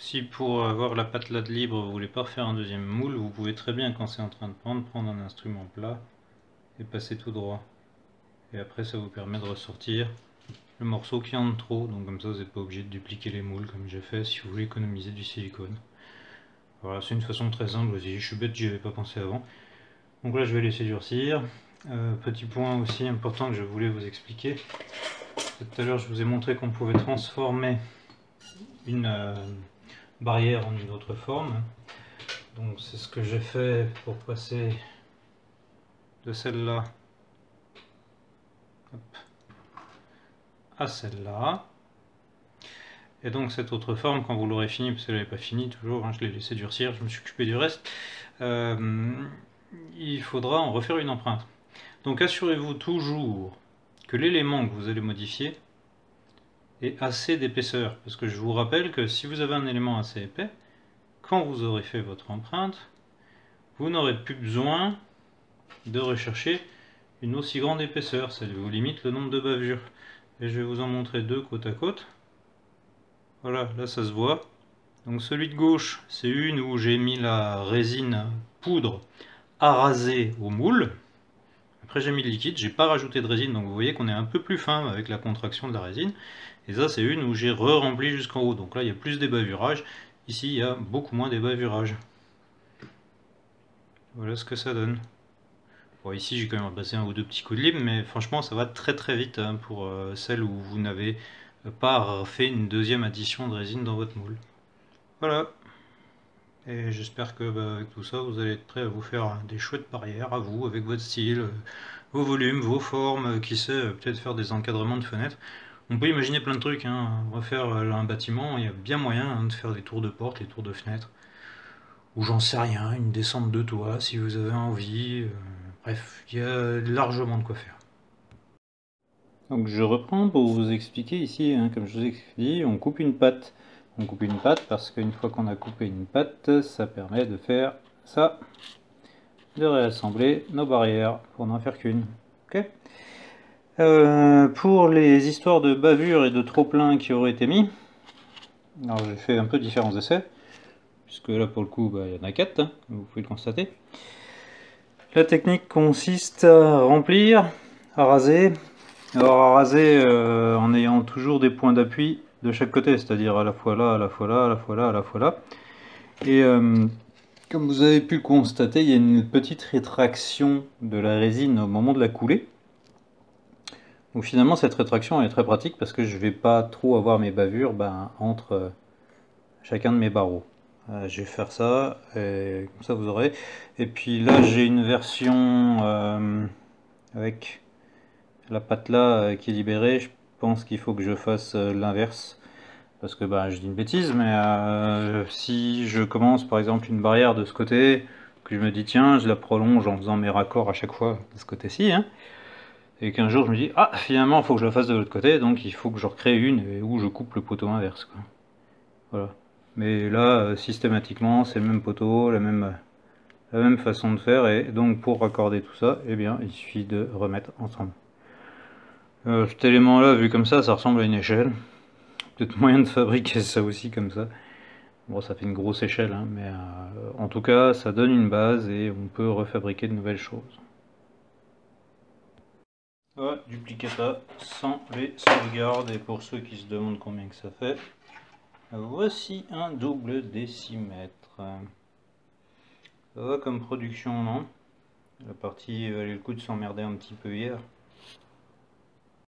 Si pour avoir la patelade libre vous voulez pas refaire un deuxième moule, vous pouvez très bien, quand c'est en train de prendre un instrument plat et passer tout droit. Et après ça vous permet de ressortir le morceau qui en a trop, donc comme ça vous n'êtes pas obligé de dupliquer les moules comme j'ai fait si vous voulez économiser du silicone. Voilà, c'est une façon très simple aussi, je suis bête, j'y avais pas pensé avant. Donc là je vais laisser durcir. Petit point aussi important que je voulais vous expliquer. Tout à l'heure je vous ai montré qu'on pouvait transformer une barrière en une autre forme. Donc c'est ce que j'ai fait pour passer de celle-là à celle-là. Et donc cette autre forme, quand vous l'aurez fini, parce qu'elle n'est pas finie toujours, hein, je l'ai laissé durcir, je me suis occupé du reste, il faudra en refaire une empreinte. Donc assurez-vous toujours que l'élément que vous allez modifier ait assez d'épaisseur, parce que je vous rappelle que si vous avez un élément assez épais, quand vous aurez fait votre empreinte, vous n'aurez plus besoin de rechercher une aussi grande épaisseur, ça vous limite le nombre de bavures. Et je vais vous en montrer deux côte à côte. Voilà, là ça se voit. Donc celui de gauche, c'est une où j'ai mis la résine poudre à raser au moule. Après j'ai mis le liquide, j'ai pas rajouté de résine, donc vous voyez qu'on est un peu plus fin avec la contraction de la résine. Et ça c'est une où j'ai re-rempli jusqu'en haut, donc là il y a plus d'ébavurage. Ici il y a beaucoup moins d'ébavurage. Voilà ce que ça donne. Bon, ici j'ai quand même passé un ou deux petits coups de lime, mais franchement ça va très très vite hein, pour celle où vous n'avez pas fait une deuxième addition de résine dans votre moule. Voilà. Et j'espère que avec tout ça, vous allez être prêt à vous faire des chouettes barrières à vous, avec votre style, vos volumes, vos formes, qui sait, peut-être faire des encadrements de fenêtres. On peut imaginer plein de trucs, hein. Refaire un bâtiment, il y a bien moyen hein, de faire des tours de porte, des tours de fenêtres. Ou j'en sais rien, une descente de toit si vous avez envie. Bref, il y a largement de quoi faire. Donc je reprends pour vous expliquer ici, hein, comme je vous ai dit, on coupe une patte. On coupe une patte parce qu'une fois qu'on a coupé une patte, ça permet de faire ça, de réassembler nos barrières pour n'en faire qu'une. Okay, pour les histoires de bavure et de trop-plein qui auraient été mis, alors j'ai fait un peu différents essais, puisque là pour le coup il y en a 4, hein, vous pouvez le constater. La technique consiste à remplir, à raser. Alors à raser en ayant toujours des points d'appui de chaque côté, c'est-à-dire à la fois là, à la fois là, à la fois là, à la fois là. Et comme vous avez pu le constater, il y a une petite rétraction de la résine au moment de la couler. Donc finalement cette rétraction est très pratique parce que je ne vais pas trop avoir mes bavures entre chacun de mes barreaux. Je vais faire ça, et comme ça vous aurez. Et puis là j'ai une version avec la pâte là qui est libérée. Je pense qu'il faut que je fasse l'inverse. Parce que je dis une bêtise, mais si je commence par exemple une barrière de ce côté, que je me dis tiens, je la prolonge en faisant mes raccords à chaque fois de ce côté-ci, hein, et qu'un jour je me dis ah finalement il faut que je la fasse de l'autre côté, donc il faut que je recrée une où je coupe le poteau inverse, quoi. Voilà. Mais là systématiquement c'est le même poteau, la même façon de faire, et donc pour raccorder tout ça, eh bien il suffit de remettre ensemble. Cet élément là vu comme ça ressemble à une échelle. Peut-être moyen de fabriquer ça aussi comme ça. Bon, ça fait une grosse échelle, hein, mais en tout cas, ça donne une base et on peut refabriquer de nouvelles choses. Voilà, duplicata sans les sauvegardes, et pour ceux qui se demandent combien que ça fait, voici un double décimètre. Ça va comme production, non? La partie valait le coup de s'emmerder un petit peu hier.